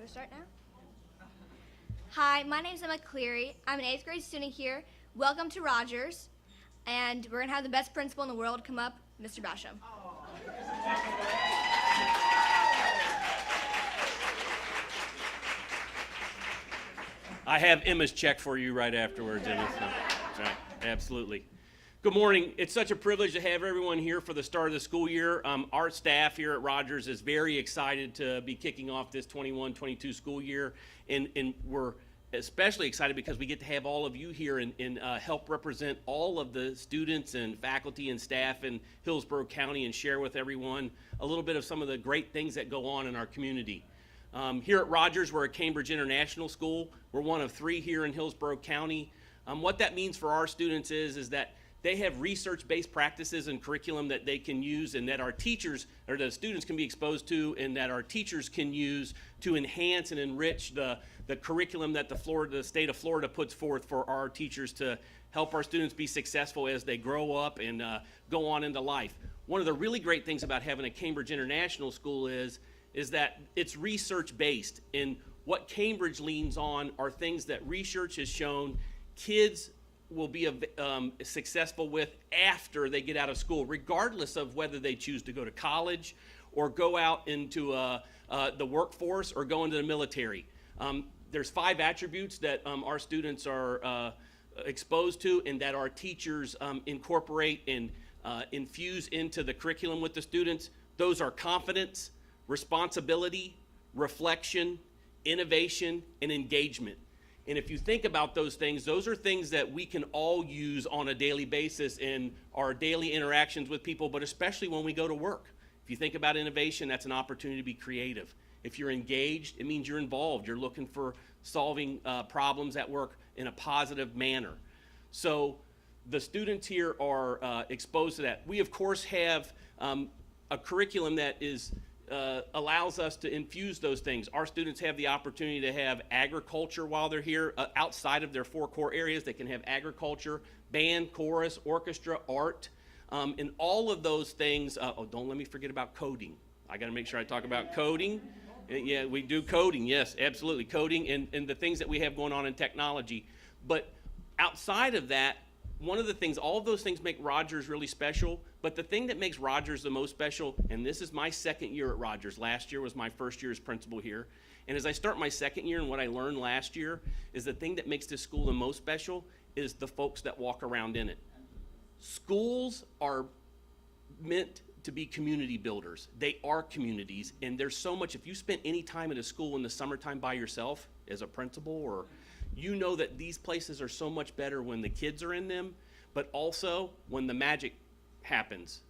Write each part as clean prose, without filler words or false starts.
Start now? Hi, my name is Emma Cleary. I'm an 8th grade student here. Welcome to Rodgers. And we're going to have the best principal in the world come up, Mr. Basham. I have Emma's check for you right afterwards, Emma. So, that's right, absolutely. Good morning. It's such a privilege to have everyone here for the start of the school year. Our staff here at Rodgers is very excited to be kicking off this 21-22 school year, and we're especially excited because we get to have all of you here and help represent all of the students and faculty and staff in Hillsborough County and share with everyone a little bit of some of the great things that go on in our community. Here at Rodgers, we're a Cambridge International School. We're one of 3 here in Hillsborough County. What that means for our students is that they have research-based practices and curriculum that they can use and that our teachers or the students can be exposed to and that our teachers can use to enhance and enrich the curriculum that the state of Florida puts forth for our teachers to help our students be successful as they grow up and go on into life. One of the really great things about having a Cambridge International School is that it's research-based, and what Cambridge leans on are things that research has shown kids will be successful with after they get out of school, regardless of whether they choose to go to college or go out into the workforce or go into the military. There's 5 attributes that our students are exposed to and that our teachers incorporate and infuse into the curriculum with the students. Those are confidence, responsibility, reflection, innovation, and engagement. And if you think about those things, those are things that we can all use on a daily basis in our daily interactions with people, but especially when we go to work. If you think about innovation, that's an opportunity to be creative. If you're engaged, it means you're involved. You're looking for solving problems at work in a positive manner. So the students here are exposed to that. We, of course, have a curriculum that allows us to infuse those things. Our students have the opportunity to have agriculture while they're here. Outside of their 4 core areas, they can have agriculture, band, chorus, orchestra, art, and all of those things. Don't let me forget about coding. I got to make sure I talk about coding. Yeah, we do coding, yes, absolutely. Coding and the things that we have going on in technology. But outside of that, one of the things, all of those things make Rodgers really special, but the thing that makes Rodgers the most special, and this is my 2nd year at Rodgers. Last year was my 1st year as principal here. And as I start my 2nd year and what I learned last year is the thing that makes this school the most special is the folks that walk around in it. Schools are meant to be community builders. They are communities, and there's so much. If you spent any time at a school in the summertime by yourself as a principal, or you know that these places are so much better when the kids are in them, but also when the magic happens,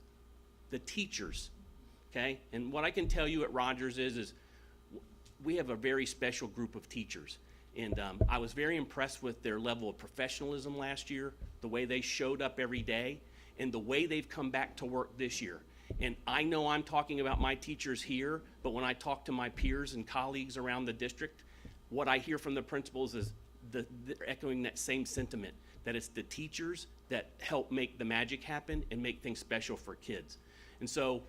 the teachers, okay? And what I can tell you at Rodgers is we have a very special group of teachers. And I was very impressed with their level of professionalism last year, the way they showed up every day, and the way they've come back to work this year. And I know I'm talking about my teachers here, but when I talk to my peers and colleagues around the district, what I hear from the principals is they're echoing that same sentiment, that it's the teachers that help make the magic happen and make things special for kids. And so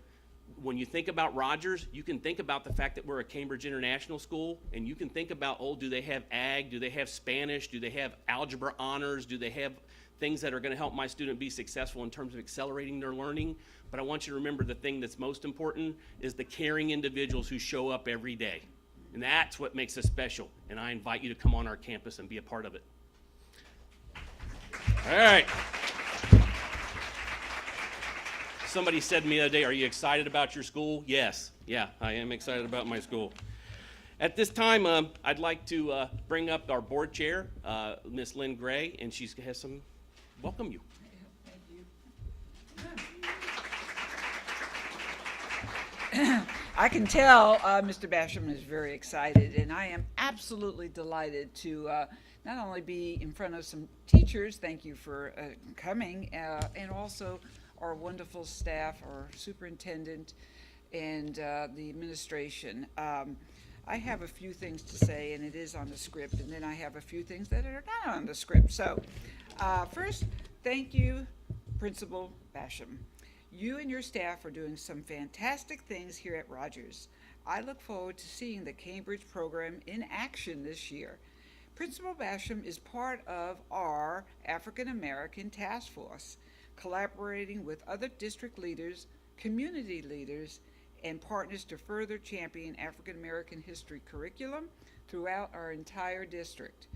when you think about Rodgers, you can think about the fact that we're a Cambridge International School, and you can think about, do they have ag? Do they have Spanish? Do they have algebra honors? Do they have things that are going to help my student be successful in terms of accelerating their learning? But I want you to remember the thing that's most important is the caring individuals who show up every day. And that's what makes us special. And I invite you to come on our campus and be a part of it. All right. Somebody said to me the other day, "Are you excited about your school?" Yes. Yeah, I am excited about my school. At this time, I'd like to bring up our board chair, Miss Lynn Gray, and she has some welcome you. I can tell Mr. Basham is very excited, and I am absolutely delighted to not only be in front of some teachers, thank you for coming, and also our wonderful staff, our superintendent, and the administration. I have a few things to say, and it is on the script, and then I have a few things that are not on the script. So first, thank you, Principal Basham. You and your staff are doing some fantastic things here at Rodgers. I look forward to seeing the Cambridge program in action this year. Principal Basham is part of our African American Task Force, collaborating with other district leaders, community leaders, and partners to further champion African American history curriculum throughout our entire district.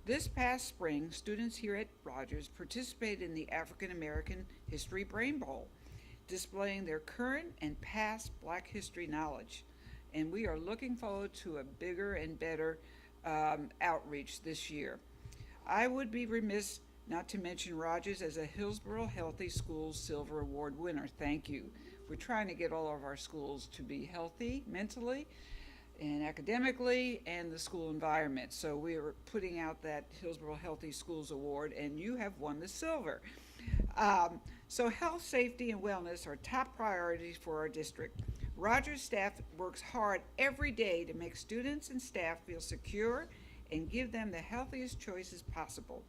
This past spring, students here at Rodgers participated in the African American History Brain Bowl, displaying their current and past Black history knowledge. And we are looking forward to a bigger and better outreach this year. I would be remiss not to mention Rodgers as a Hillsborough Healthy Schools Silver Award winner. Thank you. We're trying to get all of our schools to be healthy mentally and academically and the school environment. So we are putting out that Hillsborough Healthy Schools Award, and you have won the silver. So health, safety, and wellness are top priorities for our district. Rodgers staff works hard every day to make students and staff feel secure and give them the healthiest choices possible.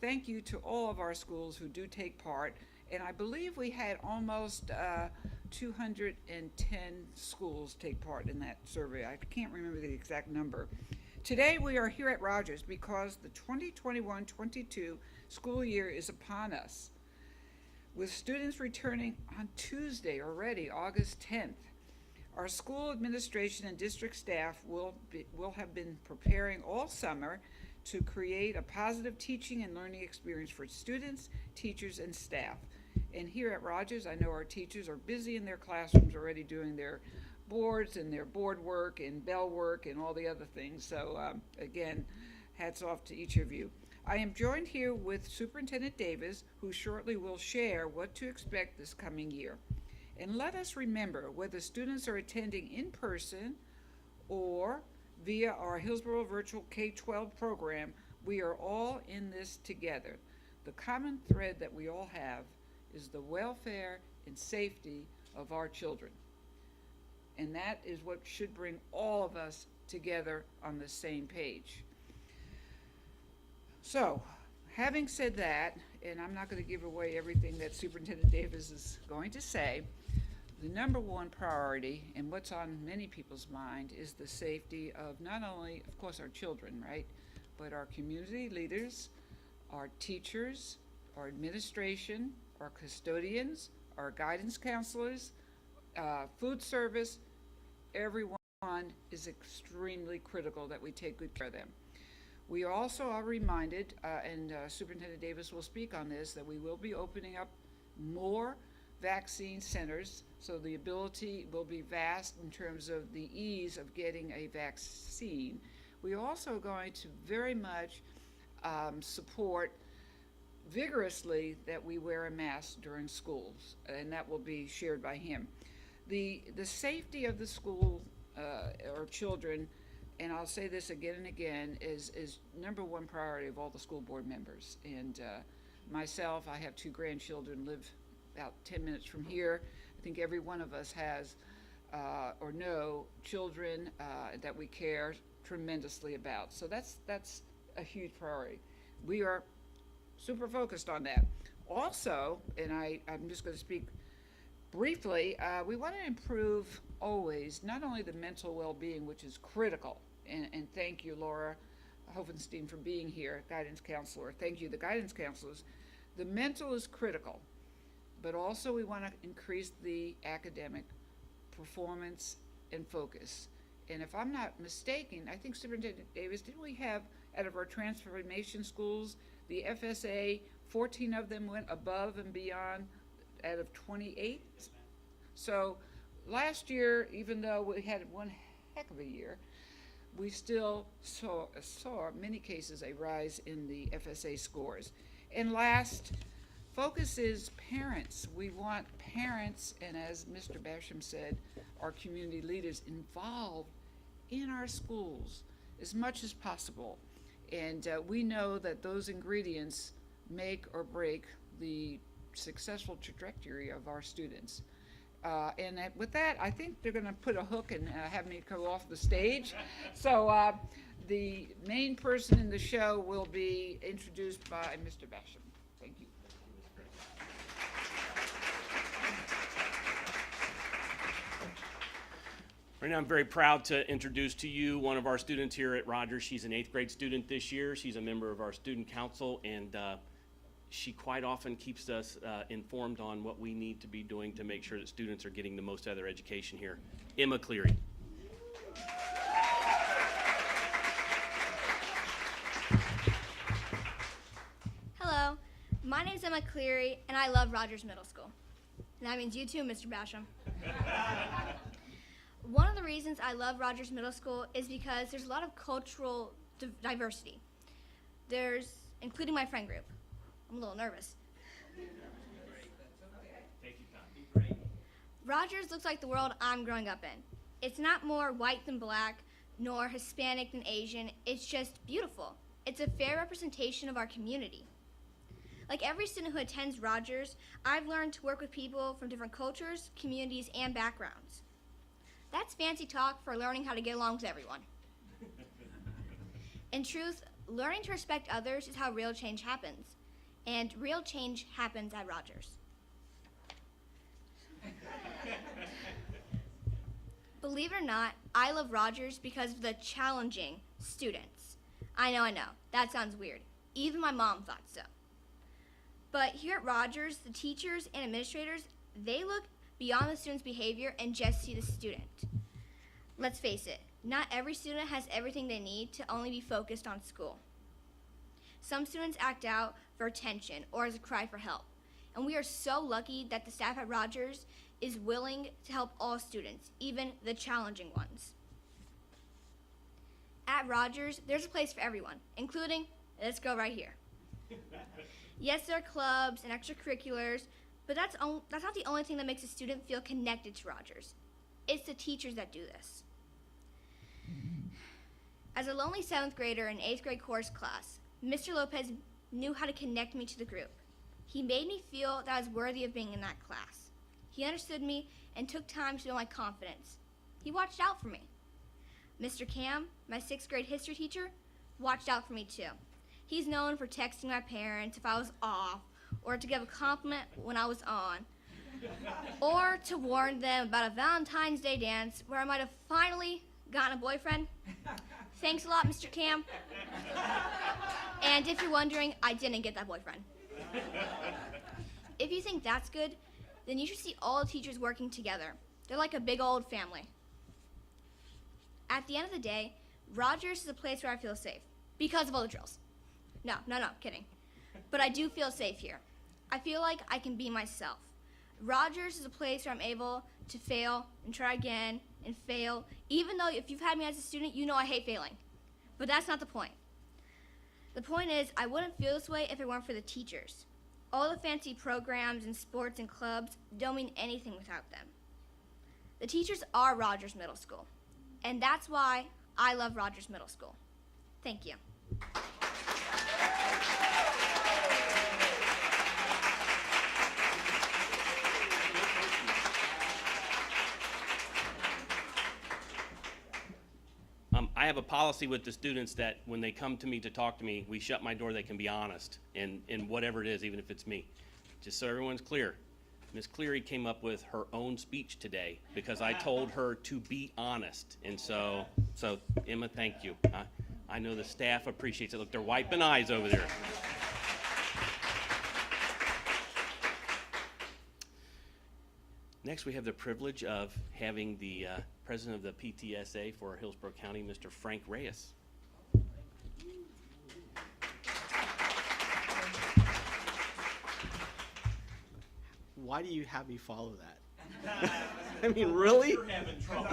Thank you to all of our schools who do take part, and I believe we had almost 210 schools take part in that survey. I can't remember the exact number. Today we are here at Rodgers because the 2021-22 school year is upon us, with students returning on Tuesday already, August 10th. Our school administration and district staff will have been preparing all summer to create a positive teaching and learning experience for students, teachers, and staff. And here at Rodgers, I know our teachers are busy in their classrooms already doing their boards and their board work and bell work and all the other things. So again, hats off to each of you. I am joined here with Superintendent Davis, who shortly will share what to expect this coming year. And let us remember, whether students are attending in person or via our Hillsborough Virtual K-12 program, we are all in this together. The common thread that we all have is the welfare and safety of our children. And that is what should bring all of us together on the same page. So, having said that, and I'm not going to give away everything that Superintendent Davis is going to say, the number one priority, and what's on many people's mind, is the safety of not only, of course, our children, right, but our community leaders, our teachers, our administration, our custodians, our guidance counselors, food service. Everyone is extremely critical that we take good care of them. We also are reminded, and Superintendent Davis will speak on this, that we will be opening up more vaccine centers, so the ability will be vast in terms of the ease of getting a vaccine. We are also going to very much support vigorously that we wear a mask during schools, and that will be shared by him. The safety of the school or children, and I'll say this again and again, is number one priority of all the school board members. And myself, I have 2 grandchildren, live about 10 minutes from here. I think every one of us has or know children that we care tremendously about. So that's a huge priority. We are super focused on that. Also, and I'm just going to speak briefly, we want to improve always not only the mental well-being, which is critical, and thank you, Laura Hovenstein, for being here, guidance counselor. Thank you, the guidance counselors. The mental is critical, but also we want to increase the academic performance and focus. And if I'm not mistaken, I think Superintendent Davis, didn't we have, out of our transformation schools, the FSA, 14 of them went above and beyond out of 28? So last year, even though we had one heck of a year, we still saw in many cases a rise in the FSA scores. And last, focus is parents. We want parents, and as Mr. Basham said, our community leaders involved in our schools as much as possible. And we know that those ingredients make or break the successful trajectory of our students. And with that, I think they're going to put a hook and have me go off the stage. So the main person in the show will be introduced by Mr. Basham. Thank you. Right now, I'm very proud to introduce to you one of our students here at Rodgers. She's an 8th grade student this year. She's a member of our student council, and she quite often keeps us informed on what we need to be doing to make sure that students are getting the most out of their education here. Emma Cleary. Hello, my name is Emma Cleary, and I love Rodgers Middle School. And that means you too, Mr. Basham. One of the reasons I love Rodgers Middle School is because there's a lot of cultural diversity. Including my friend group. I'm a little nervous. Rodgers looks like the world I'm growing up in. It's not more white than black, nor Hispanic than Asian. It's just beautiful. It's a fair representation of our community. Like every student who attends Rodgers, I've learned to work with people from different cultures, communities, and backgrounds. That's fancy talk for learning how to get along with everyone. In truth, learning to respect others is how real change happens. And real change happens at Rodgers. Believe it or not, I love Rodgers because of the challenging students. I know, that sounds weird. Even my mom thought so. But here at Rodgers, the teachers and administrators, they look beyond the student's behavior and just see the student. Let's face it, not every student has everything they need to only be focused on school. Some students act out for attention or as a cry for help. And we are so lucky that the staff at Rodgers is willing to help all students, even the challenging ones. At Rodgers, there's a place for everyone, including this girl right here. Yes, there are clubs and extracurriculars, but that's not the only thing that makes a student feel connected to Rodgers. It's the teachers that do this. As a lonely 7th grader in 8th grade course class, Mr. Lopez knew how to connect me to the group. He made me feel that I was worthy of being in that class. He understood me and took time to build my confidence. He watched out for me. Mr. Cam, my 6th grade history teacher, watched out for me too. He's known for texting my parents if I was off, or to give a compliment when I was on, or to warn them about a Valentine's Day dance where I might have finally gotten a boyfriend. Thanks a lot, Mr. Cam. And if you're wondering, I didn't get that boyfriend. If you think that's good, then you should see all the teachers working together. They're like a big old family. At the end of the day, Rodgers is a place where I feel safe because of all the drills. No, kidding. But I do feel safe here. I feel like I can be myself. Rodgers is a place where I'm able to fail and try again and fail, even though if you've had me as a student, you know I hate failing. But that's not the point. The point is, I wouldn't feel this way if it weren't for the teachers. All the fancy programs and sports and clubs don't mean anything without them. The teachers are Rodgers Middle School, and that's why I love Rodgers Middle School. Thank you. I have a policy with the students that when they come to me to talk to me, we shut my door, they can be honest in whatever it is, even if it's me. Just so everyone's clear, Ms. Cleary came up with her own speech today because I told her to be honest. And so Emma, thank you. I know the staff appreciates it. Look, they're wiping eyes over there. Next, we have the privilege of having the president of the PTSA for Hillsborough County, Mr. Frank Reyes. Why do you have me follow that? I mean, really? You're having trouble.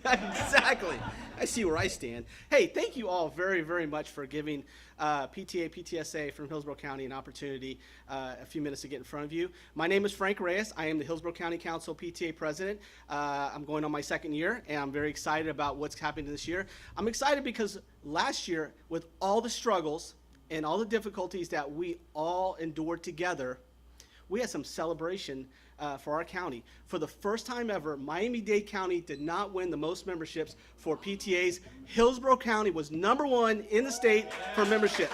Exactly. I see where I stand. Hey, thank you all very, very much for giving PTSA from Hillsborough County an opportunity a few minutes to get in front of you. My name is Frank Reyes. I am the Hillsborough County Council PTA president. I'm going on my 2nd year, and I'm very excited about what's happening this year. I'm excited because last year, with all the struggles and all the difficulties that we all endured together, we had some celebration for our county. For the first time ever, Miami-Dade County did not win the most memberships for PTAs. Hillsborough County was #1 in the state for membership.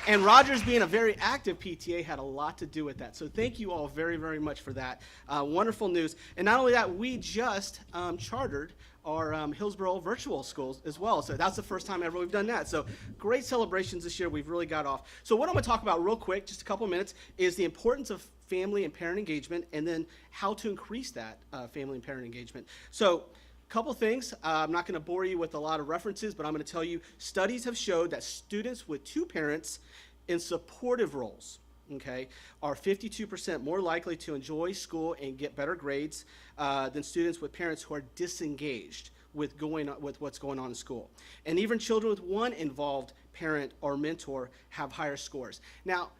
And Rodgers being a very active PTA had a lot to do with that. So thank you all very, very much for that. Wonderful news. And not only that, we just chartered our Hillsborough virtual schools as well. So that's the first time ever we've done that. So great celebrations this year. We've really got off. So what I'm going to talk about real quick, just a couple of minutes, is the importance of family and parent engagement, and then how to increase that family and parent engagement. So couple things. I'm not going to bore you with a lot of references, but I'm going to tell you studies have showed that students with two parents in supportive roles, okay, are 52% more likely to enjoy school and get better grades than students with parents who are disengaged with what's going on in school. And even children with one involved parent or mentor have higher scores. Now,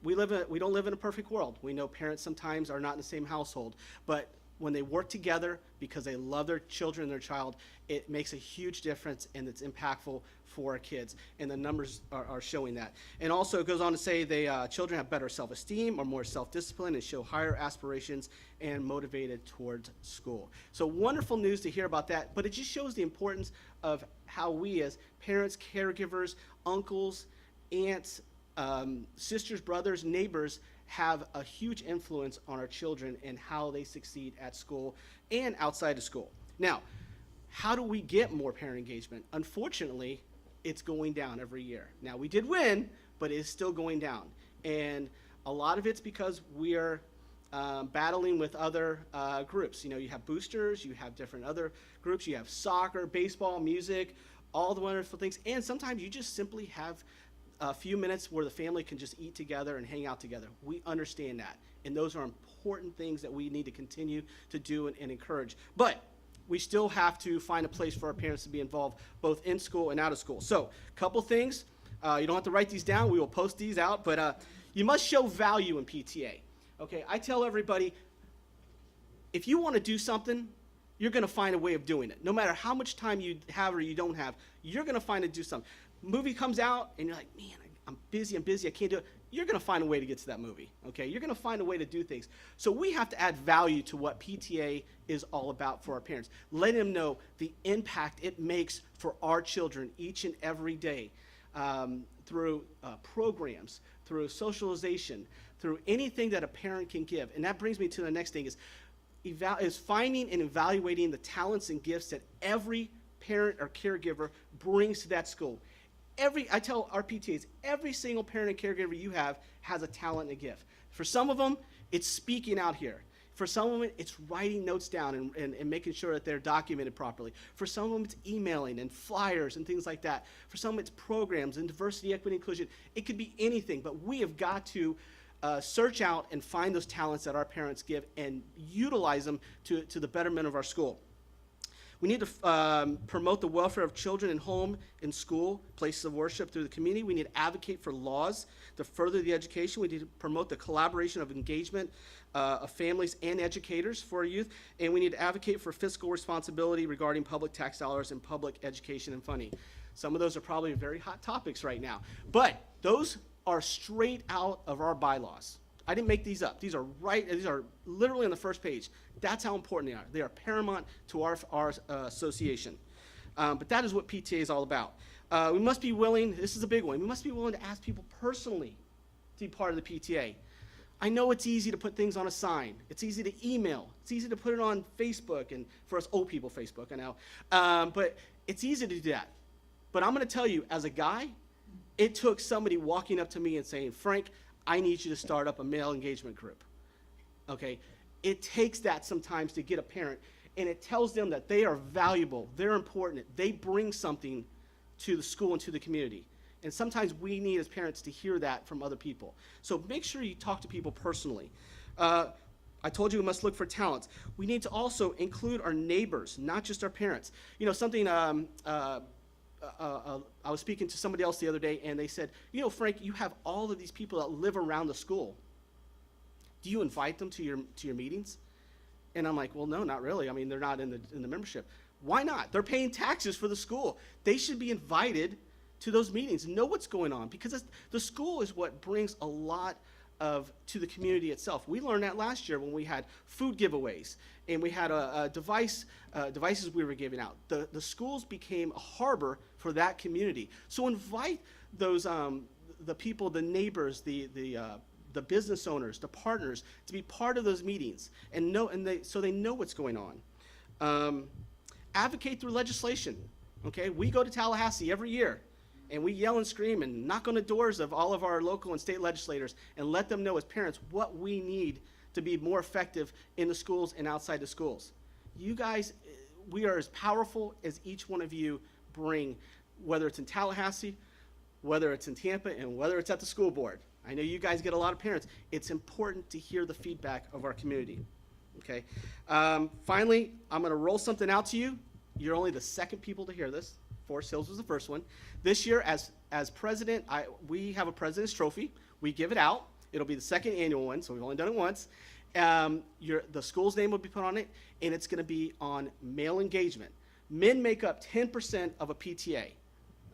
we don't live in a perfect world. We know parents sometimes are not in the same household, but when they work together because they love their children and their child, it makes a huge difference, and it's impactful for our kids. And the numbers are showing that. And also it goes on to say children have better self-esteem, are more self-disciplined, and show higher aspirations and motivated towards school. So wonderful news to hear about that, but it just shows the importance of how we as parents, caregivers, uncles, aunts, sisters, brothers, neighbors have a huge influence on our children and how they succeed at school and outside of school. Now, how do we get more parent engagement? Unfortunately, it's going down every year. Now, we did win, but it is still going down. And a lot of it's because we are battling with other groups. You know, you have boosters, you have different other groups, you have soccer, baseball, music, all the wonderful things. And sometimes you just simply have a few minutes where the family can just eat together and hang out together. We understand that, and those are important things that we need to continue to do and encourage. But we still have to find a place for our parents to be involved both in school and out of school. So a couple things. You don't have to write these down. We will post these out. But you must show value in PTA. Okay, I tell everybody, if you want to do something, you're going to find a way of doing it. No matter how much time you have or you don't have, you're going to find to do something. Movie comes out and you're like, man, I'm busy, I can't do it. You're going to find a way to get to that movie, okay? You're going to find a way to do things. So we have to add value to what PTA is all about for our parents. Let them know the impact it makes for our children each and every day through programs, through socialization, through anything that a parent can give. And that brings me to the next thing is finding and evaluating the talents and gifts that every parent or caregiver brings to that school. I tell our PTAs, every single parent and caregiver you have has a talent and a gift. For some of them, it's speaking out here. For some of them, it's writing notes down and making sure that they're documented properly. For some of them, it's emailing and flyers and things like that. For some, it's programs and diversity, equity, inclusion. It could be anything, but we have got to search out and find those talents that our parents give and utilize them to the betterment of our school. We need to promote the welfare of children in home, in school, places of worship through the community. We need to advocate for laws to further the education. We need to promote the collaboration of engagement of families and educators for our youth. And we need to advocate for fiscal responsibility regarding public tax dollars and public education and funding. Some of those are probably very hot topics right now. But those are straight out of our bylaws. I didn't make these up. These are literally on the first page. That's how important they are. They are paramount to our association. But that is what PTA is all about. We must be willing, this is a big one, we must be willing to ask people personally to be part of the PTA. I know it's easy to put things on a sign. It's easy to email. It's easy to put it on Facebook, and for us old people, Facebook, I know. But it's easy to do that. But I'm going to tell you, as a guy, it took somebody walking up to me and saying, Frank, I need you to start up a male engagement group, okay? It takes that sometimes to get a parent, and it tells them that they are valuable, they're important, they bring something to the school and to the community. And sometimes we need as parents to hear that from other people. So make sure you talk to people personally. I told you we must look for talents. We need to also include our neighbors, not just our parents. You know, something, I was speaking to somebody else the other day, and they said, you know, Frank, you have all of these people that live around the school. Do you invite them to your meetings? And I'm like, well, no, not really. I mean, they're not in the membership. Why not? They're paying taxes for the school. They should be invited to those meetings and know what's going on, because the school is what brings a lot to the community itself. We learned that last year when we had food giveaways and we had devices we were giving out. The schools became a harbor for that community. So invite those the people, the neighbors, the business owners, the partners, to be part of those meetings so they know what's going on. Advocate through legislation. Okay, we go to Tallahassee every year, and we yell and scream and knock on the doors of all of our local and state legislators and let them know as parents what we need to be more effective in the schools and outside the schools. You guys, we are as powerful as each one of you bring, whether it's in Tallahassee, whether it's in Tampa, and whether it's at the school board. I know you guys get a lot of parents. It's important to hear the feedback of our community. Okay. Finally, I'm going to roll something out to you. You're only the second people to hear this. Forest Hills was the first one. This year, as president, we have a president's trophy. We give it out. It'll be the second annual one, so we've only done it once. The school's name will be put on it, and it's going to be on male engagement. Men make up 10% of a PTA.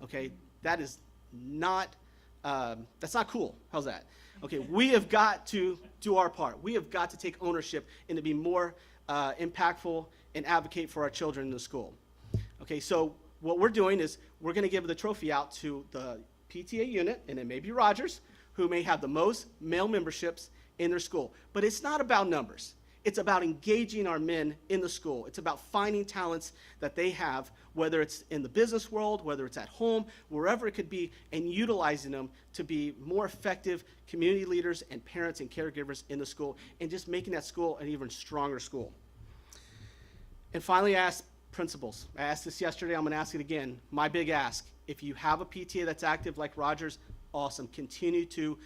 Okay, that is not. That's not cool. How's that? Okay, we have got to do our part. We have got to take ownership and to be more impactful and advocate for our children in the school. Okay, so what we're doing is we're going to give the trophy out to the PTA unit, and it may be Rodgers, who may have the most male memberships in their school. But it's not about numbers. It's about engaging our men in the school. It's about finding talents that they have, whether it's in the business world, whether it's at home, wherever it could be, and utilizing them to be more effective community leaders and parents and caregivers in the school, and just making that school an even stronger school. And finally, I asked principals. I asked this yesterday. I'm going to ask it again. My big ask, if you have a PTA that's active like Rodgers, awesome. Continue to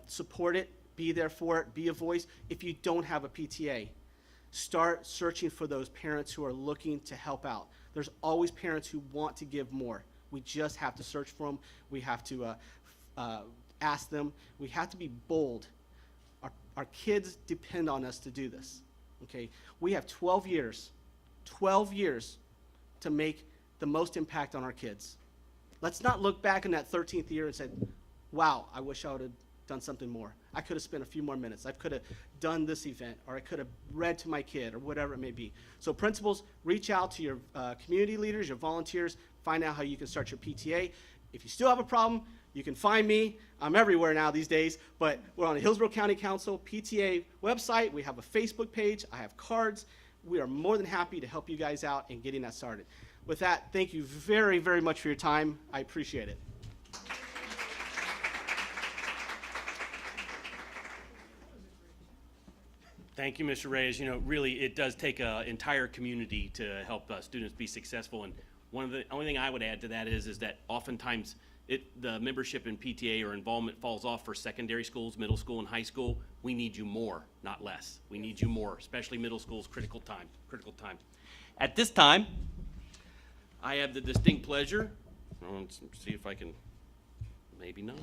support it. Be there for it, be a voice. If you don't have a PTA, start searching for those parents who are looking to help out. There's always parents who want to give more. We just have to search for them. We have to ask them. We have to be bold. Our kids depend on us to do this. Okay, we have 12 years to make the most impact on our kids. Let's not look back in that 13th year and say, wow, I wish I would have done something more. I could have spent a few more minutes. I could have done this event, or I could have read to my kid, or whatever it may be. So principals, reach out to your community leaders, your volunteers, find out how you can start your PTA. If you still have a problem, you can find me. I'm everywhere now these days, but we're on the Hillsborough County Council PTA website. We have a Facebook page. I have cards. We are more than happy to help you guys out in getting that started. With that, thank you very, very much for your time. I appreciate it. Thank you, Mr. Reyes. You know, really, it does take an entire community to help students be successful. And the only thing I would add to that is that oftentimes the membership in PTA or involvement falls off for secondary schools, middle school, and high school. We need you more, not less. We need you more, especially middle school's critical time. At this time, I have the distinct pleasure. Let's see if I can. Maybe not.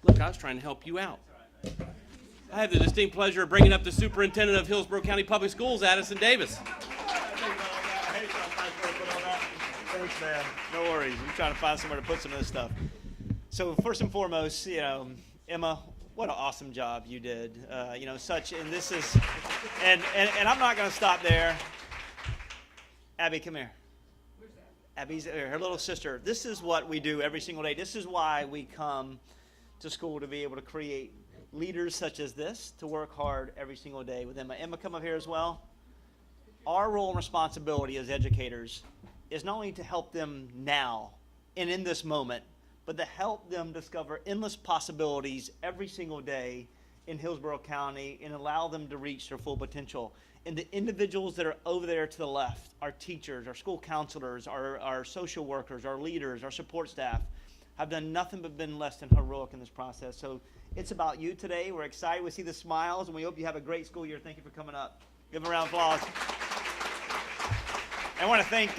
Look, I was trying to help you out. I have the distinct pleasure of bringing up the Superintendent of Hillsborough County Public Schools, Addison Davis. Thanks, man. No worries. We're trying to find somewhere to put some of this stuff. So first and foremost, Emma, what an awesome job you did. And this is, and I'm not going to stop there. Abby, come here. Where's that? Abby's her little sister. This is what we do every single day. This is why we come to school, to be able to create leaders such as this, to work hard every single day with Emma. Emma, come up here as well. Our role and responsibility as educators is not only to help them now and in this moment, but to help them discover endless possibilities every single day in Hillsborough County and allow them to reach their full potential. And the individuals that are over there to the left, our teachers, our school counselors, our social workers, our leaders, our support staff, have done nothing but been less than heroic in this process. So it's about you today. We're excited. We see the smiles, and we hope you have a great school year. Thank you for coming up. Give them a round of applause. I want to thank,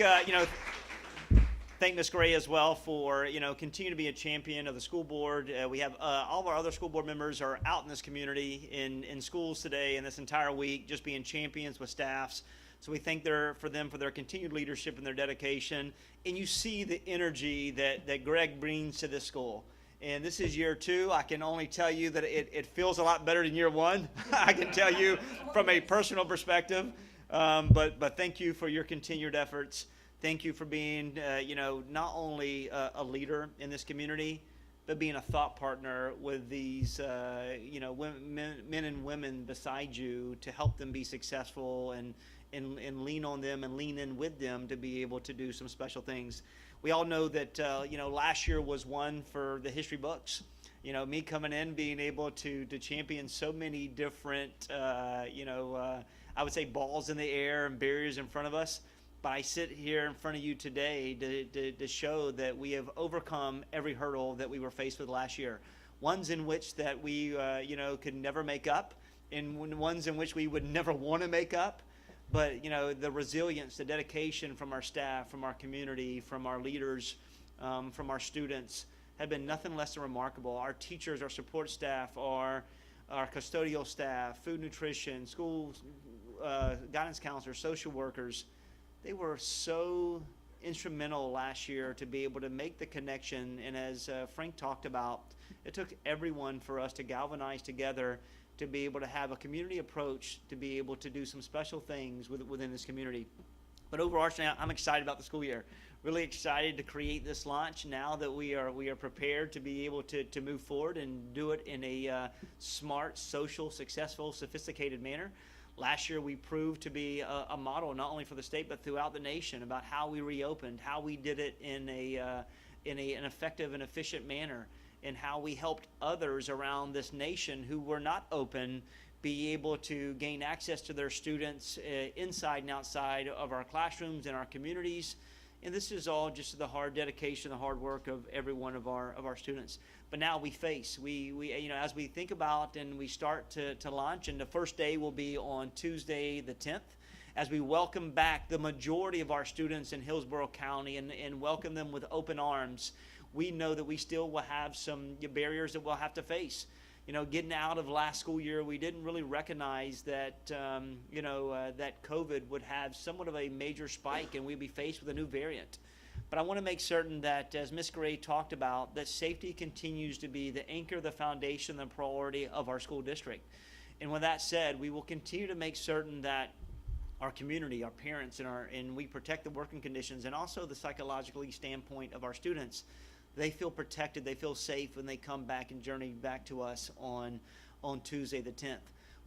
thank Ms. Gray as well for, continue to be a champion of the school board. We have all of our other school board members are out in this community in schools today and this entire week, just being champions with staffs. So we thank for them for their continued leadership and their dedication. And you see the energy that Greg brings to this school. And this is year 2. I can only tell you that it feels a lot better than year 1. I can tell you from a personal perspective. But thank you for your continued efforts. Thank you for being, not only a leader in this community, but being a thought partner with these, men and women beside you to help them be successful and lean on them and lean in with them to be able to do some special things. We all know that, last year was one for the history books. Me coming in, being able to champion so many different, I would say balls in the air and barriers in front of us. But I sit here in front of you today to show that we have overcome every hurdle that we were faced with last year. Ones in which that we, could never make up, and ones in which we would never want to make up. But, the resilience, the dedication from our staff, from our community, from our leaders, from our students have been nothing less than remarkable. Our teachers, our support staff, our custodial staff, food nutrition, school guidance counselors, social workers, they were so instrumental last year to be able to make the connection. And as Frank talked about, it took everyone for us to galvanize together to be able to have a community approach to be able to do some special things within this community. But overarching, I'm excited about the school year. Really excited to create this launch now that we are prepared to be able to move forward and do it in a smart, social, successful, sophisticated manner. Last year, we proved to be a model not only for the state but throughout the nation about how we reopened, how we did it in an effective and efficient manner, and how we helped others around this nation who were not open be able to gain access to their students inside and outside of our classrooms and our communities. And this is all just the hard dedication, the hard work of every one of our students. But now we as we think about and we start to launch, and the first day will be on Tuesday the 10th, as we welcome back the majority of our students in Hillsborough County and welcome them with open arms. We know that we still will have some barriers that we'll have to face. Getting out of last school year, we didn't really recognize that, that COVID would have somewhat of a major spike and we'd be faced with a new variant. But I want to make certain that, as Ms. Gray talked about, that safety continues to be the anchor, the foundation, the priority of our school district. And with that said, we will continue to make certain that our community, our parents, and we protect the working conditions and also the psychologically standpoint of our students. They feel protected, they feel safe when they come back and journey back to us on Tuesday the 10th.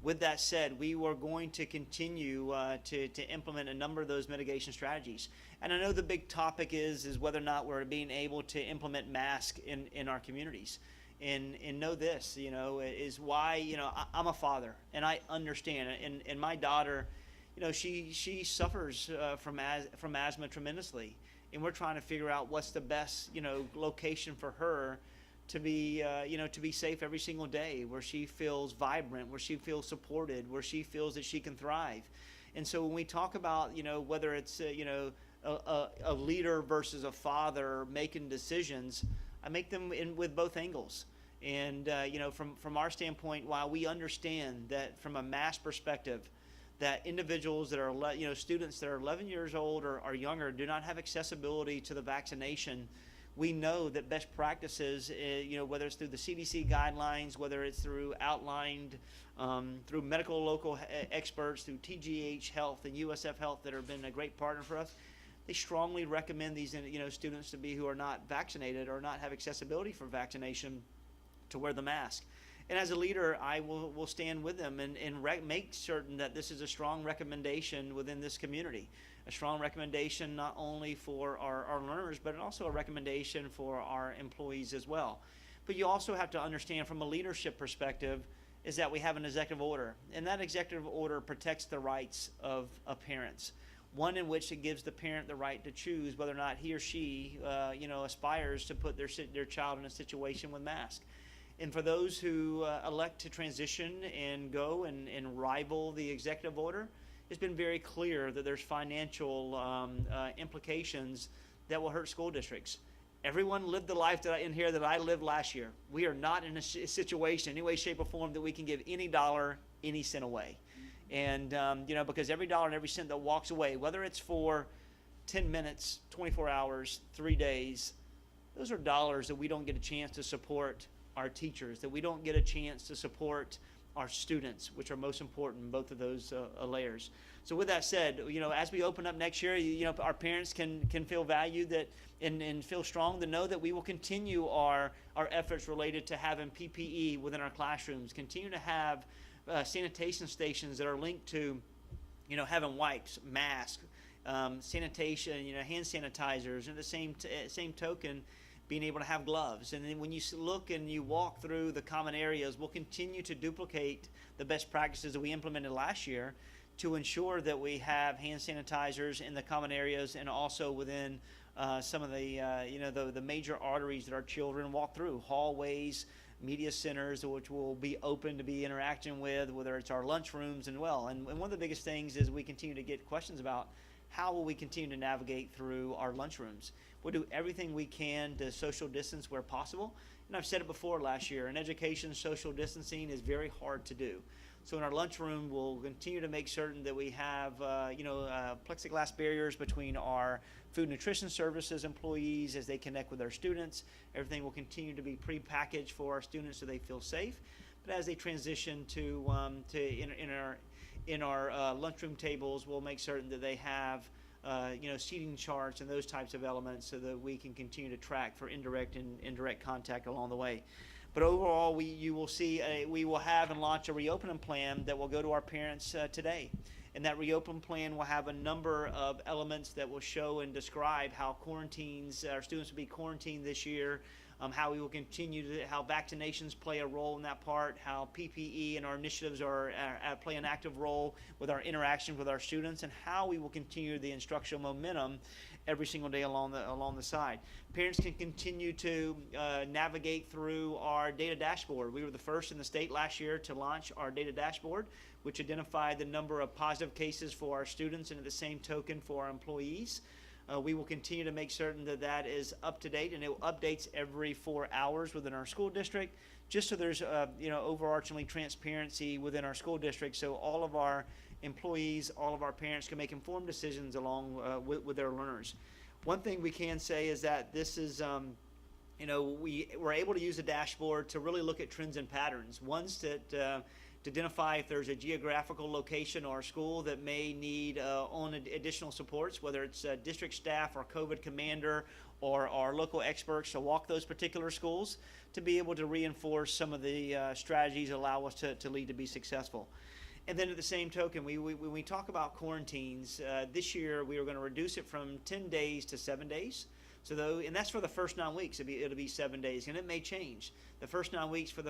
With that said, we were going to continue to implement a number of those mitigation strategies. And I know the big topic is whether or not we're being able to implement masks in our communities. And know this, is why, I'm a father and I understand it. And my daughter, she suffers from asthma tremendously. And we're trying to figure out what's the best, location for her to be, to be safe every single day, where she feels vibrant, where she feels supported, where she feels that she can thrive. And so when we talk about, whether it's, a leader versus a father making decisions, I make them with both angles. And, from our standpoint, while we understand that from a mass perspective, that individuals that are, students that are 11 years old or younger do not have accessibility to the vaccination, we know that best practices, whether it's through the CDC guidelines, whether it's through outlined, through medical local experts, through TGH Health and USF Health that have been a great partner for us, they strongly recommend these, students to be who are not vaccinated or not have accessibility for vaccination to wear the mask. And as a leader, I will stand with them and make certain that this is a strong recommendation within this community. A strong recommendation not only for our learners, but also a recommendation for our employees as well. But you also have to understand from a leadership perspective is that we have an executive order. And that executive order protects the rights of parents. One in which it gives the parent the right to choose whether or not he or she, aspires to put their child in a situation with mask. And for those who elect to transition and go and rival the executive order, it's been very clear that there's financial implications that will hurt school districts. Everyone lived the life that I lived last year. We are not in a situation, any way, shape, or form, that we can give any dollar, any cent away. And, because every dollar and every cent that walks away, whether it's for 10 minutes, 24 hours, 3 days, those are dollars that we don't get a chance to support our teachers, that we don't get a chance to support our students, which are most important in both of those layers. So with that said, as we open up next year, our parents can feel valued that and feel strong to know that we will continue our efforts related to having PPE within our classrooms, continue to have sanitation stations that are linked to, having wipes, masks, sanitation, hand sanitizers, and at the same token, being able to have gloves. And then when you look and you walk through the common areas, we'll continue to duplicate the best practices that we implemented last year to ensure that we have hand sanitizers in the common areas and also within some of the major arteries that our children walk through, hallways, media centers, which will be open to be interacting with, whether it's our lunchrooms and well. And one of the biggest things is we continue to get questions about how will we continue to navigate through our lunchrooms. We'll do everything we can to social distance where possible. And I've said it before last year, in education, social distancing is very hard to do. So in our lunchroom, we'll continue to make certain that we have, plexiglass barriers between our food nutrition services employees as they connect with our students. Everything will continue to be pre-packaged for our students so they feel safe. But as they transition in our lunchroom tables, we'll make certain that they have seating charts and those types of elements so that we can continue to track for indirect and indirect contact along the way. But overall, you will see we will have and launch a reopening plan that will go to our parents today. And that reopen plan will have a number of elements that will show and describe how our students will be quarantined this year, how we will continue how vaccinations play a role in that part, how PPE and our initiatives play an active role with our interaction with our students, and how we will continue the instructional momentum every single day along the side. Parents can continue to navigate through our data dashboard. We were the first in the state last year to launch our data dashboard, which identified the number of positive cases for our students and at the same token for our employees. We will continue to make certain that is up to date, and it updates every 4 hours within our school district, just so there's overarchingly transparency within our school district, so all of our employees, all of our parents can make informed decisions along with their learners. One thing we can say is that this is, we're able to use a dashboard to really look at trends and patterns. One's that to identify if there's a geographical location or school that may need additional supports, whether it's district staff or COVID commander or our local experts to walk those particular schools to be able to reinforce some of the strategies that allow us to lead to be successful. And then at the same token, when we talk about quarantines, this year we are going to reduce it from 10 days to 7 days. And that's for the first 9 weeks. It'll be 7 days, and it may change. The first 9 weeks for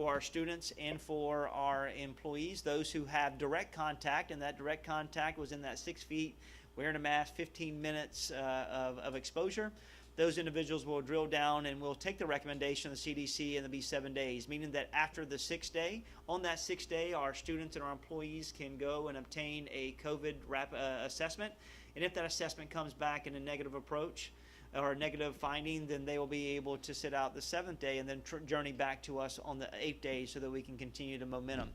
our students and for our employees, those who have direct contact, and that direct contact was in that 6 feet, wearing a mask, 15 minutes of exposure. Those individuals will drill down and will take the recommendation of the CDC, and it'll be 7 days, meaning that after the 6th day, on that 6th day, our students and our employees can go and obtain a COVID assessment. And if that assessment comes back in a negative approach or a negative finding, then they will be able to sit out the 7th day and then journey back to us on the 8th day so that we can continue the momentum.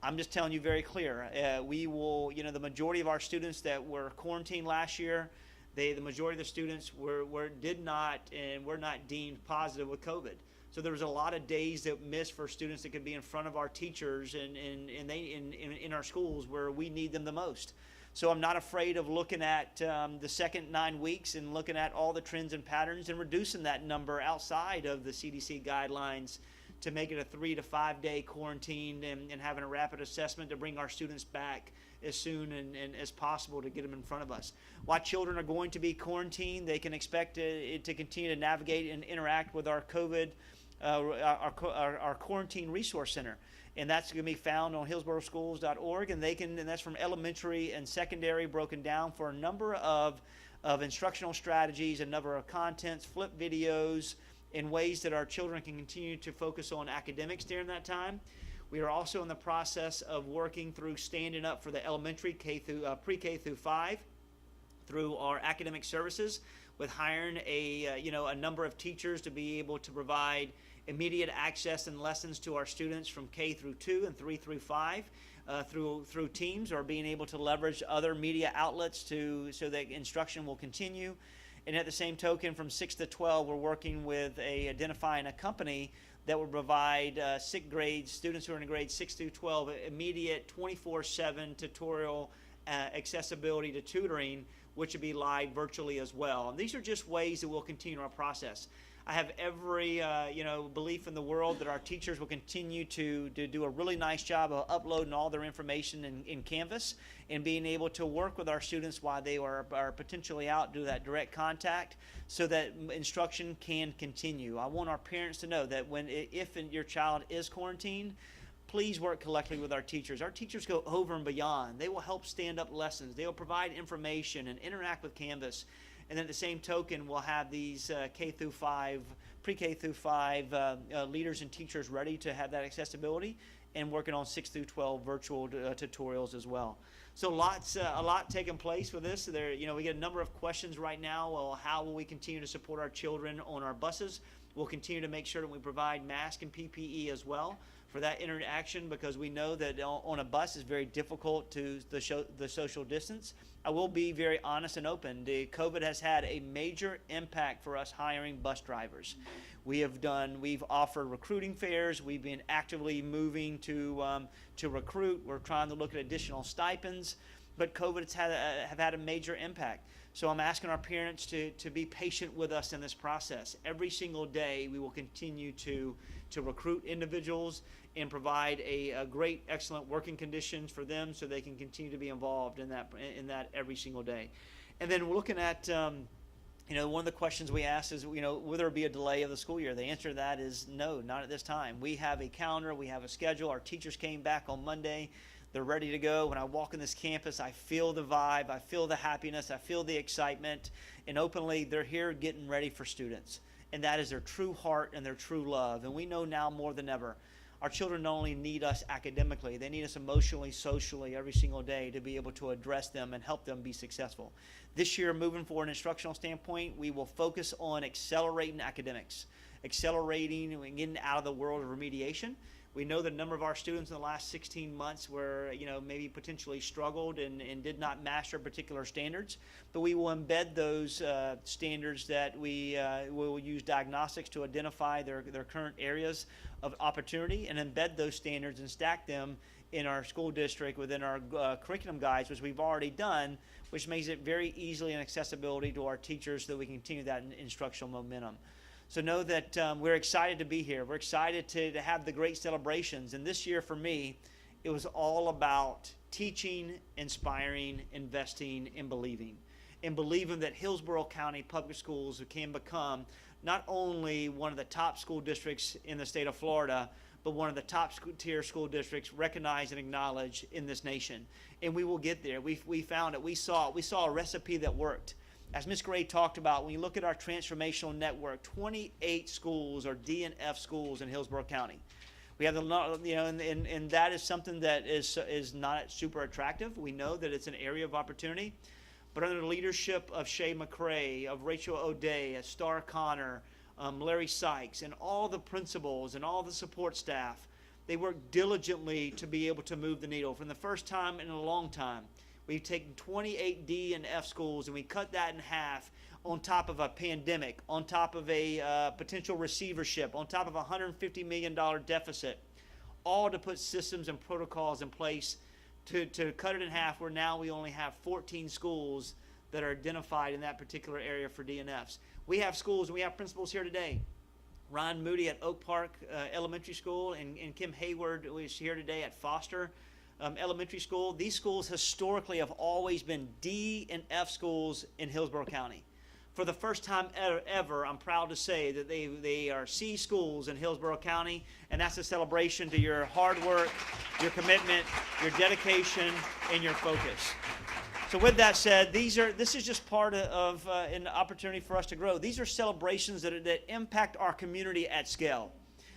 I'm just telling you very clear, we will, the majority of our students that were quarantined last year, the majority of the students were not deemed positive with COVID. So there was a lot of days that missed for students that could be in front of our teachers and in our schools where we need them the most. So I'm not afraid of looking at the second 9 weeks and looking at all the trends and patterns and reducing that number outside of the CDC guidelines to make it a 3 to 5 day quarantine and having a rapid assessment to bring our students back as soon and as possible to get them in front of us. While children are going to be quarantined, they can expect to continue to navigate and interact with our COVID, our quarantine resource center. And that's going to be found on hillsboroughschools.org, and that's from elementary and secondary, broken down for a number of instructional strategies, a number of contents, flip videos, in ways that our children can continue to focus on academics during that time. We are also in the process of working through standing up for the elementary pre-K through 5 through our academic services, with hiring a number of teachers to be able to provide immediate access and lessons to our students from K through 2 and 3 through 5 through Teams, or being able to leverage other media outlets so that instruction will continue. And at the same token, from 6 to 12, we're working with identifying a company that will provide students who are in grades 6 through 12, immediate 24/7 tutorial accessibility to tutoring, which will be live virtually as well. And these are just ways that we'll continue our process. I have every belief in the world that our teachers will continue to do a really nice job of uploading all their information in Canvas and being able to work with our students while they are potentially out, do that direct contact so that instruction can continue. I want our parents to know that if your child is quarantined, please work collectively with our teachers. Our teachers go over and beyond. They will help stand up lessons. They will provide information and interact with Canvas. And then at the same token, we'll have these K through 5, pre-K through 5 leaders and teachers ready to have that accessibility and working on 6 through 12 virtual tutorials as well. So a lot taking place with this. We get a number of questions right now. Well, how will we continue to support our children on our buses? We'll continue to make sure that we provide mask and PPE as well for that interaction, because we know that on a bus it's very difficult to the social distance. I will be very honest and open. The COVID has had a major impact for us hiring bus drivers. We've offered recruiting fairs. We've been actively moving to recruit. We're trying to look at additional stipends, but COVID have had a major impact. So I'm asking our parents to be patient with us in this process. Every single day we will continue to recruit individuals and provide a great, excellent working conditions for them so they can continue to be involved in that every single day. And then we're looking at, one of the questions we asked is, will there be a delay of the school year? The answer to that is no, not at this time. We have a calendar, we have a schedule. Our teachers came back on Monday. They're ready to go. When I walk in this campus, I feel the vibe, I feel the happiness, I feel the excitement, and openly, they're here getting ready for students. And that is their true heart and their true love. And we know now more than ever, our children not only need us academically, they need us emotionally, socially, every single day to be able to address them and help them be successful. This year, moving forward an instructional standpoint, we will focus on accelerating academics, accelerating and getting out of the world of remediation. We know that a number of our students in the last 16 months were, maybe potentially struggled and did not master particular standards, but we will embed those standards that we will use diagnostics to identify their current areas of opportunity and embed those standards and stack them in our school district within our curriculum guides, which we've already done, which makes it very easily an accessibility to our teachers so that we can continue that instructional momentum. So know that we're excited to be here. We're excited to have the great celebrations. And this year for me, it was all about teaching, inspiring, investing, and believing. And believing that Hillsborough County Public Schools can become not only one of the top school districts in the state of Florida, but one of the top tier school districts recognized and acknowledged in this nation. And we will get there. We found it. We saw a recipe that worked. As Ms. Gray talked about, when you look at our transformational network, 28 schools are D and F schools in Hillsborough County. We have and that is something that is not super attractive. We know that it's an area of opportunity, but under the leadership of Shay McCray, of Rachel O'Day, of Star Connor, Larry Sykes, and all the principals and all the support staff, they work diligently to be able to move the needle. For the first time in a long time, we've taken 28 D and F schools and we cut that in half on top of a pandemic, on top of a potential receivership, on top of a $150 million deficit, all to put systems and protocols in place to cut it in half, where now we only have 14 schools that are identified in that particular area for D and Fs. We have schools and we have principals here today. Ron Moody at Oak Park Elementary School and Kim Hayward is here today at Foster Elementary School. These schools historically have always been D and F schools in Hillsborough County. For the first time ever, I'm proud to say that they are C schools in Hillsborough County, and that's a celebration to your hard work, your commitment, your dedication, and your focus. So with that said, this is just part of an opportunity for us to grow. These are celebrations that impact our community at scale,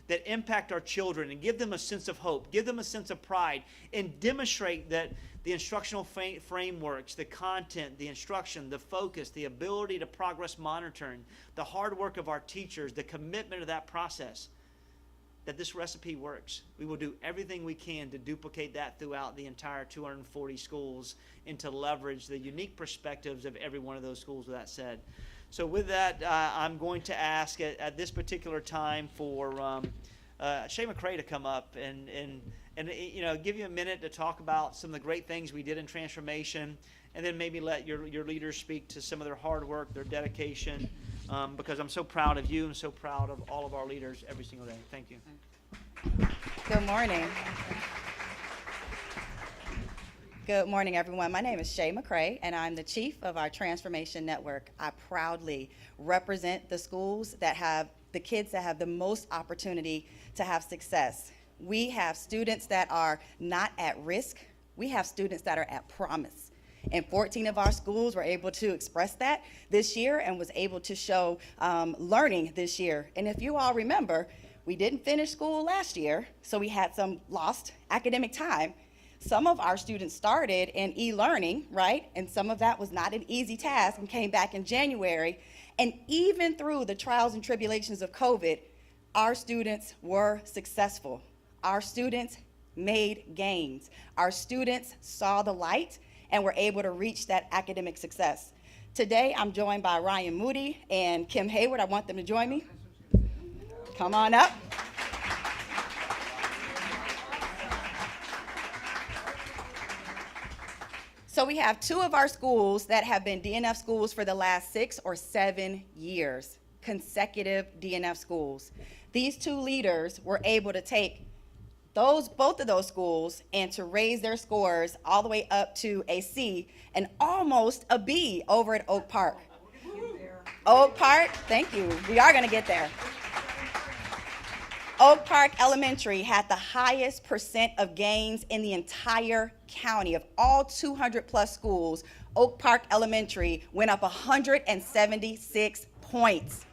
that impact our children and give them a sense of hope, give them a sense of pride, and demonstrate that the instructional frameworks, the content, the instruction, the focus, the ability to progress monitoring, the hard work of our teachers, the commitment of that process, that this recipe works. We will do everything we can to duplicate that throughout the entire 240 schools and to leverage the unique perspectives of every one of those schools, with that said. So with that, I'm going to ask at this particular time for Shay McCray to come up and give you a minute to talk about some of the great things we did in transformation, and then maybe let your leaders speak to some of their hard work, their dedication, because I'm so proud of you and so proud of all of our leaders every single day. Thank you. Good morning. Good morning, everyone. My name is Shay McCray, and I'm the chief of our Transformation Network. I proudly represent the schools that have the kids that have the most opportunity to have success. We have students that are not at risk. We have students that are at promise. And 14 of our schools were able to express that this year and was able to show learning this year. And if you all remember, we didn't finish school last year, so we had some lost academic time. Some of our students started in e-learning, right? And some of that was not an easy task and came back in January. And even through the trials and tribulations of COVID, our students were successful. Our students made gains. Our students saw the light and were able to reach that academic success. Today, I'm joined by Ryan Moody and Kim Hayward. I want them to join me. Come on up. So we have two of our schools that have been DNF schools for the last 6 or 7 years, consecutive DNF schools. These two leaders were able to take both of those schools and to raise their scores all the way up to a C and almost a B over at Oak Park. Oak Park, thank you. We are going to get there. Oak Park Elementary had the highest percent of gains in the entire county. Of all 200 plus schools, Oak Park Elementary went up 176 points.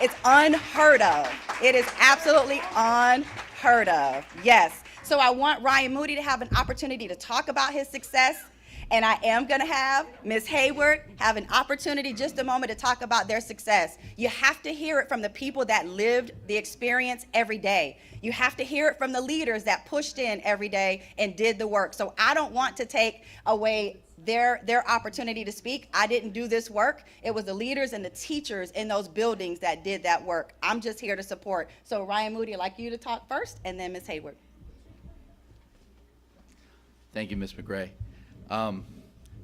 It's unheard of. It is absolutely unheard of. Yes. So I want Ryan Moody to have an opportunity to talk about his success. And I am going to have Ms. Hayward have an opportunity just a moment to talk about their success. You have to hear it from the people that lived the experience every day. You have to hear it from the leaders that pushed in every day and did the work. So I don't want to take away their opportunity to speak. I didn't do this work. It was the leaders and the teachers in those buildings that did that work. I'm just here to support. So Ryan Moody, I'd like you to talk first, and then Ms. Hayward. Thank you, Ms. McRae.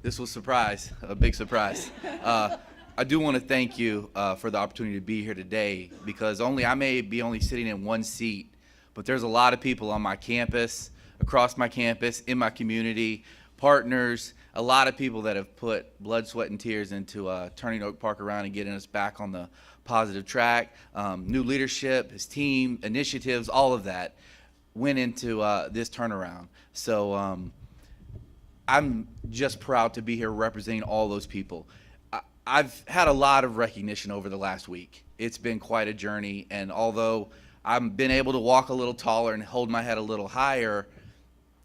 This was a big surprise. I do want to thank you for the opportunity to be here today, because I may be only sitting in one seat, but there's a lot of people on my campus, across my campus, in my community, partners, a lot of people that have put blood, sweat, and tears into turning Oak Park around and getting us back on the positive track. New leadership, his team, initiatives, all of that went into this turnaround. So I'm just proud to be here representing all those people. I've had a lot of recognition over the last week. It's been quite a journey, and although I've been able to walk a little taller and hold my head a little higher,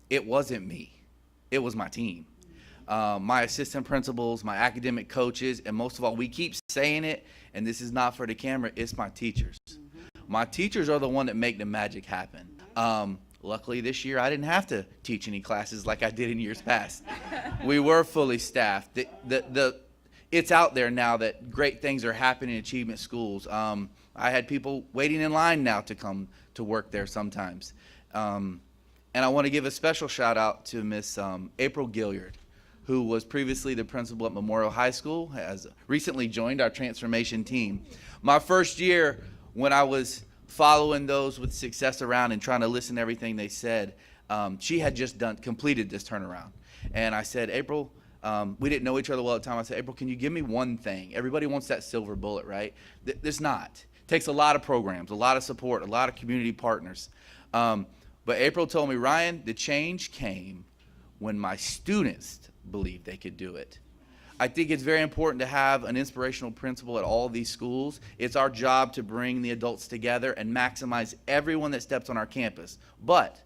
it wasn't me. It was my team. My assistant principals, my academic coaches, and most of all, we keep saying it, and this is not for the camera, it's my teachers. My teachers are the one that make the magic happen. Luckily this year I didn't have to teach any classes like I did in years past. We were fully staffed. It's out there now that great things are happening in achievement schools. I had people waiting in line now to come to work there sometimes. And I want to give a special shout out to Miss April Gilliard, who was previously the principal at Memorial High School, has recently joined our transformation team. My first year, when I was following those with success around and trying to listen to everything they said, she had just completed this turnaround. And I said, April, we didn't know each other well at the time. I said, April, can you give me one thing? Everybody wants that silver bullet, right? It's not. It takes a lot of programs, a lot of support, a lot of community partners. But April told me, Ryan, the change came when my students believed they could do it. I think it's very important to have an inspirational principal at all these schools. It's our job to bring the adults together and maximize everyone that steps on our campus. But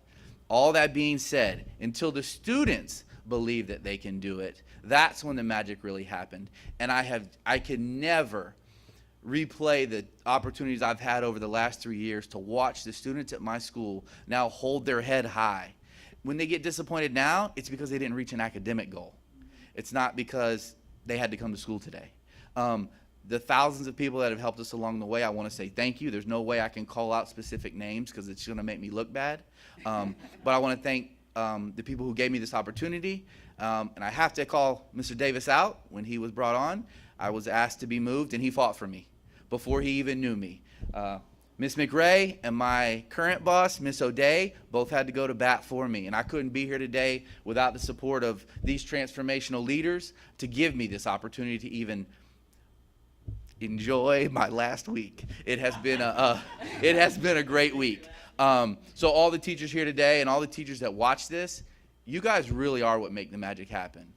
all that being said, until the students believe that they can do it, that's when the magic really happened. And I can never replay the opportunities I've had over the last 3 years to watch the students at my school now hold their head high. When they get disappointed now, it's because they didn't reach an academic goal. It's not because they had to come to school today. the thousands of people that have helped us along the way, I want to say thank you. There's no way I can call out specific names because it's going to make me look bad. But I want to thank the people who gave me this opportunity. And I have to call Mr. Davis out. When he was brought on, I was asked to be moved, and he fought for me before he even knew me. Ms. McRae and my current boss, Ms. O'Day, both had to go to bat for me, and I couldn't be here today without the support of these transformational leaders to give me this opportunity to even enjoy my last week. It has been a great week. So all the teachers here today and all the teachers that watch this, you guys really are what make the magic happen.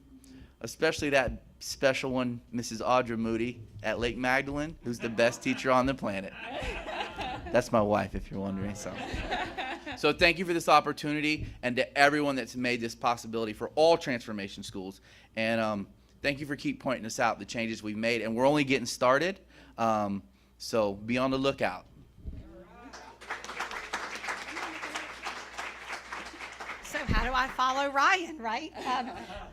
Especially that special one, Mrs. Audra Moody at Lake Magdalene, who's the best teacher on the planet. That's my wife, if you're wondering. So thank you for this opportunity, and to everyone that's made this possibility for all transformation schools. And thank you for keep pointing us out the changes we've made, and we're only getting started. So be on the lookout. So how do I follow Ryan, right?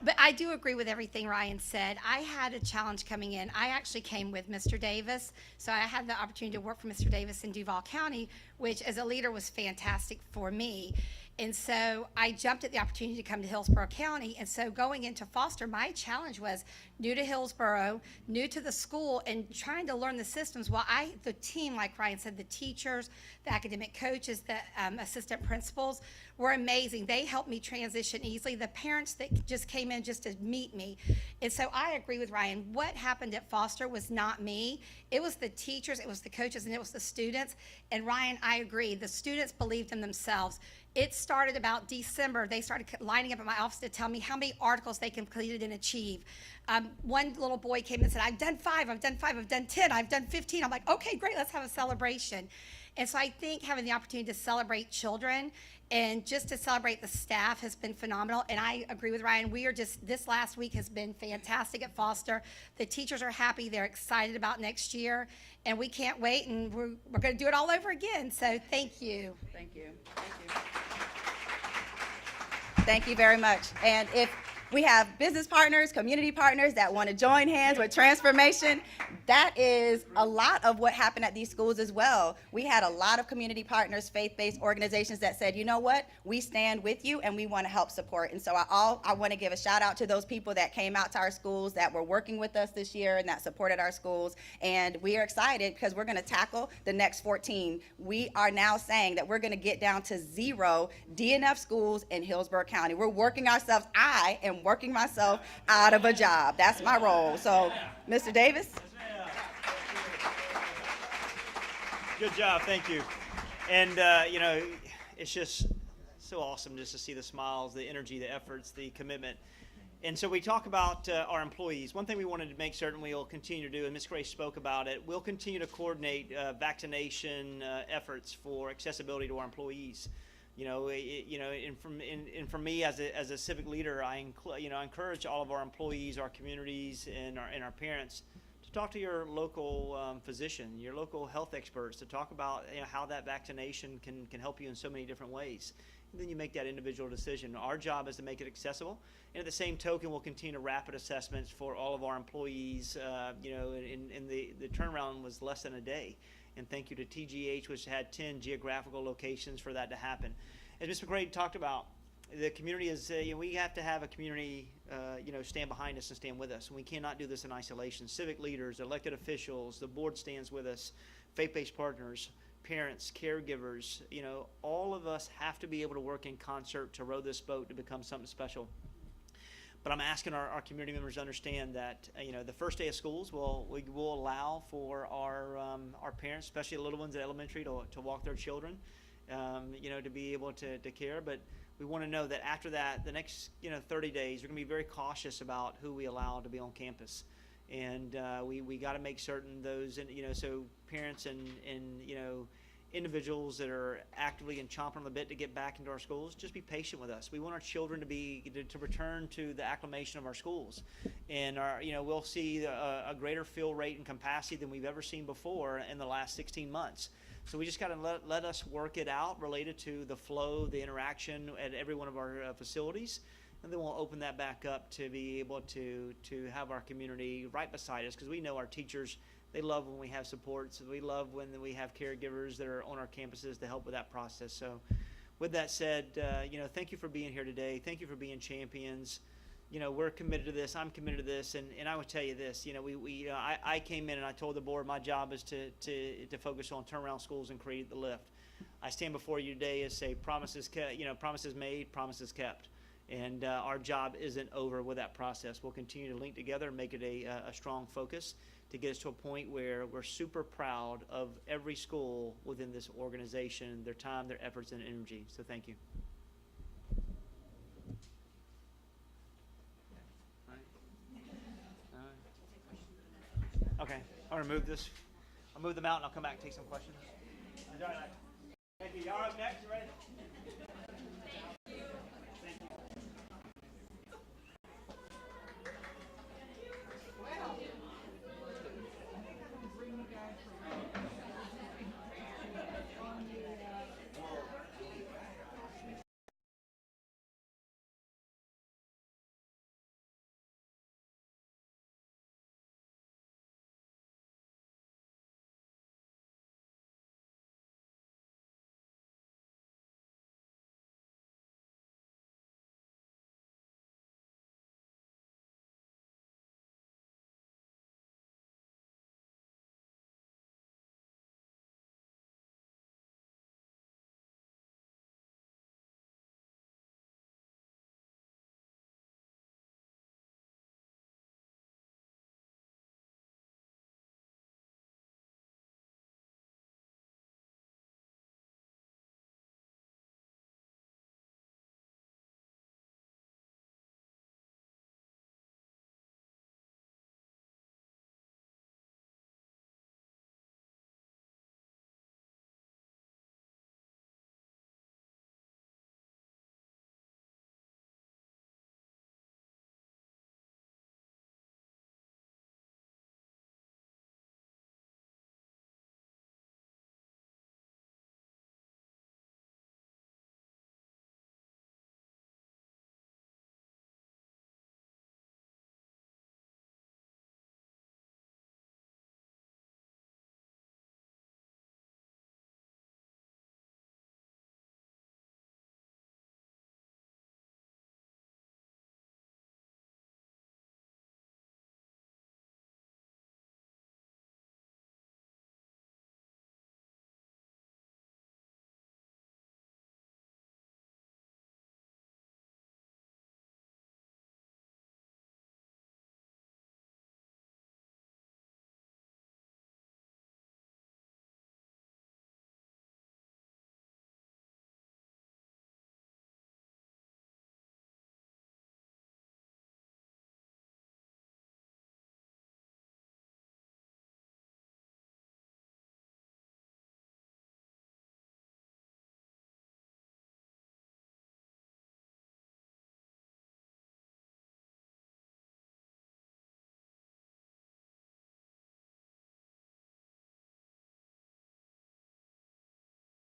But I do agree with everything Ryan said. I had a challenge coming in. I actually came with Mr. Davis, so I had the opportunity to work for Mr. Davis in Duval County, which as a leader was fantastic for me. And so I jumped at the opportunity to come to Hillsborough County. And so going into Foster, my challenge was new to Hillsborough, new to the school, and trying to learn the systems. While the team, like Ryan said, the teachers, the academic coaches, the assistant principals were amazing. They helped me transition easily. The parents that just came in just to meet me. And so I agree with Ryan. What happened at Foster was not me. It was the teachers, it was the coaches, and it was the students. And Ryan, I agree. The students believed in themselves. It started about December. They started lining up at my office to tell me how many articles they completed and achieved. One little boy came and said, I've done 5, I've done 5, I've done 10, I've done 15. I'm like, okay, great, let's have a celebration. And so I think having the opportunity to celebrate children and just to celebrate the staff has been phenomenal. And I agree with Ryan. This last week has been fantastic at Foster. The teachers are happy. They're excited about next year. And we can't wait. And we're going to do it all over again. So thank you. Thank you. Thank you. Thank you very much. And if we have business partners, community partners that want to join hands with transformation, that is a lot of what happened at these schools as well. We had a lot of community partners, faith-based organizations that said, you know what, we stand with you and we want to help support. And so I want to give a shout out to those people that came out to our schools, that were working with us this year and that supported our schools. And we are excited because we're going to tackle the next 14. We are now saying that we're going to get down to 0 DNF schools in Hillsborough County. We're working ourselves, I am working myself out of a job. That's my role. So, Mr. Davis. Good job, thank you. And it's just so awesome just to see the smiles, the energy, the efforts, the commitment. And so we talk about our employees. One thing we wanted to make certain we'll continue to do, and Ms. Gray spoke about it, we'll continue to coordinate vaccination efforts for accessibility to our employees. And for me as a civic leader, I encourage all of our employees, our communities, and our parents to talk to your local physician, your local health experts, to talk about how that vaccination can help you in so many different ways. And then you make that individual decision. Our job is to make it accessible, and at the same token, we'll continue rapid assessments for all of our employees. And the turnaround was less than a day. And thank you to TGH, which had 10 geographical locations for that to happen. As Ms. McRae talked about, the community is, we have to have a community, stand behind us and stand with us. And we cannot do this in isolation. Civic leaders, elected officials, the board stands with us, faith-based partners, parents, caregivers, all of us have to be able to work in concert to row this boat to become something special. But I'm asking our community members to understand that the first day of schools we will allow for our parents, especially the little ones at elementary, to walk their children, to be able to care. But we want to know that after that, the next 30 days, we're going to be very cautious about who we allow to be on campus, and we got to make certain those so parents and individuals that are actively and chomping on the bit to get back into our schools, just be patient with us. We want our children to return to the acclimation of our schools, and we'll see a greater fill rate and capacity than we've ever seen before in the last 16 months. So we just got to let us work it out related to the flow, the interaction at every one of our facilities. and then we'll open that back up to be able to have our community right beside us, because we know our teachers, they love when we have supports. We love when we have caregivers that are on our campuses to help with that process. So with that said, thank you for being here today. Thank you for being champions. We're committed to this. I'm committed to this. And I would tell you this, I came in and I told the board my job is to focus on turnaround schools and create the lift. I stand before you today as say promises made, promises kept. And our job isn't over with that process. We'll continue to link together and make it a strong focus to get us to a point where we're super proud of every school within this organization, their time, their efforts, and energy. So thank you. Okay, I'm gonna move this. I'll move them out and I'll come back and take some questions. Thank you. Y'all up next? You ready?